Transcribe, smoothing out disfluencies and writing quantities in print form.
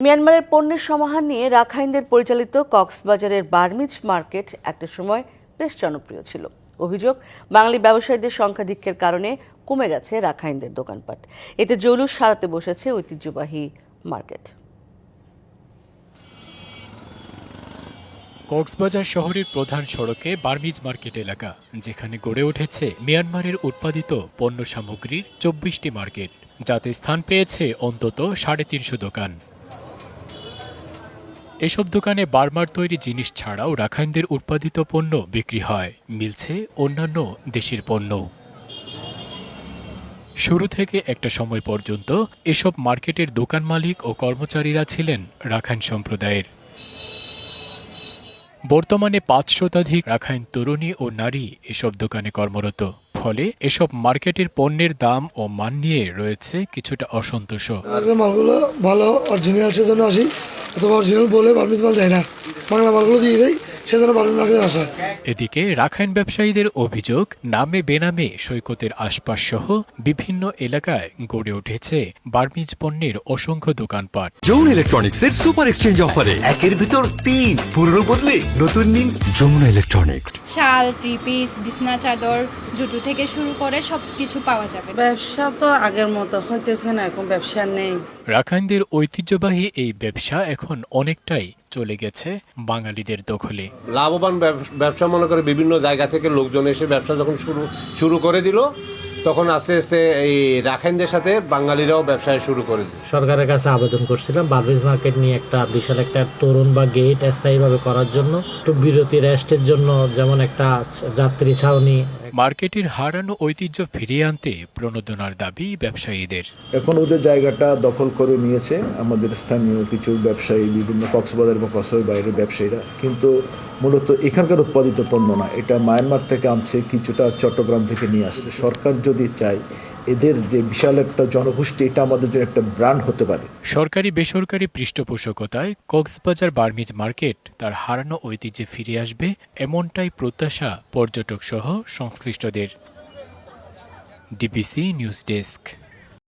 মিয়ানমারের পণ্যের সমাহার নিয়ে রাখাইনদের পরিচালিত কক্সবাজারের বার্মিজ মার্কেট একটা সময় বেশ জনপ্রিয় ছিল। অভিযোগ, বাঙালি ব্যবসায়ীদের সংখ্যাধিক্যের কারণে কমে গেছে রাখাইনদের দোকানপাট। এতে জৌলুস সারাতে বসেছে ঐতিহ্যবাহী মার্কেট। কক্সবাজার শহরের প্রধান সড়কে বার্মিজ মার্কেট এলাকা, যেখানে গড়ে উঠেছে মিয়ানমারের উৎপাদিত পণ্য সামগ্রীর 24টি মার্কেট, যাতে স্থান পেয়েছে অন্তত 350 দোকান। এসব দোকানে বার্মার তৈরি জিনিস ছাড়াও রাখাইনদের উৎপাদিত পণ্য বিক্রি হয়, মিলছে অন্যান্য দেশের পণ্য। শুরু থেকে একটা সময় পর্যন্ত এসব মার্কেটের দোকান মালিক ও কর্মচারীরা ছিলেন রাখাইন সম্প্রদায়ের। বর্তমানে 5 শতাধিক রাখাইন তরুণী ও নারী এসব দোকানে কর্মরত। ফলে এসব মার্কেটের পণ্যের দাম ও মান নিয়ে রয়েছে কিছুটা অসন্তোষ। মালগুলো ভালো অরিজিনাল সেজন্য আসি, অথবা অরিজিনাল বলে বার্মিজ মাল দেয় না, বাংলা মালগুলো দিয়ে দেয়, সেজন্য বার্মিজ মার্কেটে আসা। এদিকে রাখাইন ব্যবসায়ীদের অভিযোগ, নামে বেনামে সৈকতের আশপাশ সহ বিভিন্ন এলাকায় গড়ে উঠেছে বার্মিজ পণ্যের অসংখ্য দোকানপাট। যমুনা ইলেকট্রনিক্সের সুপার এক্সচেঞ্জ অফারে 1-এর ভিতর 3, পুরনো বদলে নতুন নিন। যমুনা ইলেকট্রনিক্স। শাল, থ্রি-পিস, বিছনা চাদর, জুতো থেকে শুরু করে সবকিছু পাওয়া যাবে। ব্যবসা তো আগের মতো হইতেছে না, এখন ব্যবসা নেই। রাখাইনদের ঐতিহ্যবাহী এই ব্যবসা এখন অনেকটাই চলে গেছে বাঙালিদের দখলে। লাভবান ব্যবসা মনে করে বিভিন্ন জায়গা থেকে লোকজন এসে ব্যবসা যখন শুরু করে দিল, তখন আস্তে আস্তে এই রাখাইনদের সাথে বাঙালিরাও ব্যবসায় শুরু করে দিল। সরকারের কাছে আবেদন করছিলাম বার্মিজ মার্কেট নিয়ে একটা বিশাল একটা তোরণ বা গেট স্থায়ীভাবে করার জন্য, একটু বিরতি রেস্টের জন্য, যেমন একটা যাত্রী ছাউনি। মার্কেটের হারানো ঐতিহ্য ফিরিয়ে আনতে প্রণোদনার দাবি ব্যবসায়ীদের। এখন ওদের জায়গাটা দখল করে নিয়েছে আমাদের স্থানীয় কিছু ব্যবসায়ী, বিভিন্ন কক্সবাজার এবং কক্সবাজারের বাইরের ব্যবসায়ীরা, কিন্তু মূলত এখানকার উৎপাদিত পণ্য না, এটা মায়ানমার থেকে আনছে, কিছুটা চট্টগ্রাম থেকে নিয়ে আসছে। সরকার যদি চায় এদের যে বিশাল একটা জনগোষ্ঠী, এটা আমাদের জন্য একটা ব্র্যান্ড হতে পারে। সরকারি বেসরকারি পৃষ্ঠপোষকতায় কক্সবাজার বার্মিজ মার্কেট তার হারানো ঐতিহ্যে ফিরে আসবে, এমনটাই প্রত্যাশা পর্যটক সহ সংশ্লিষ্টদের। DBC news desk.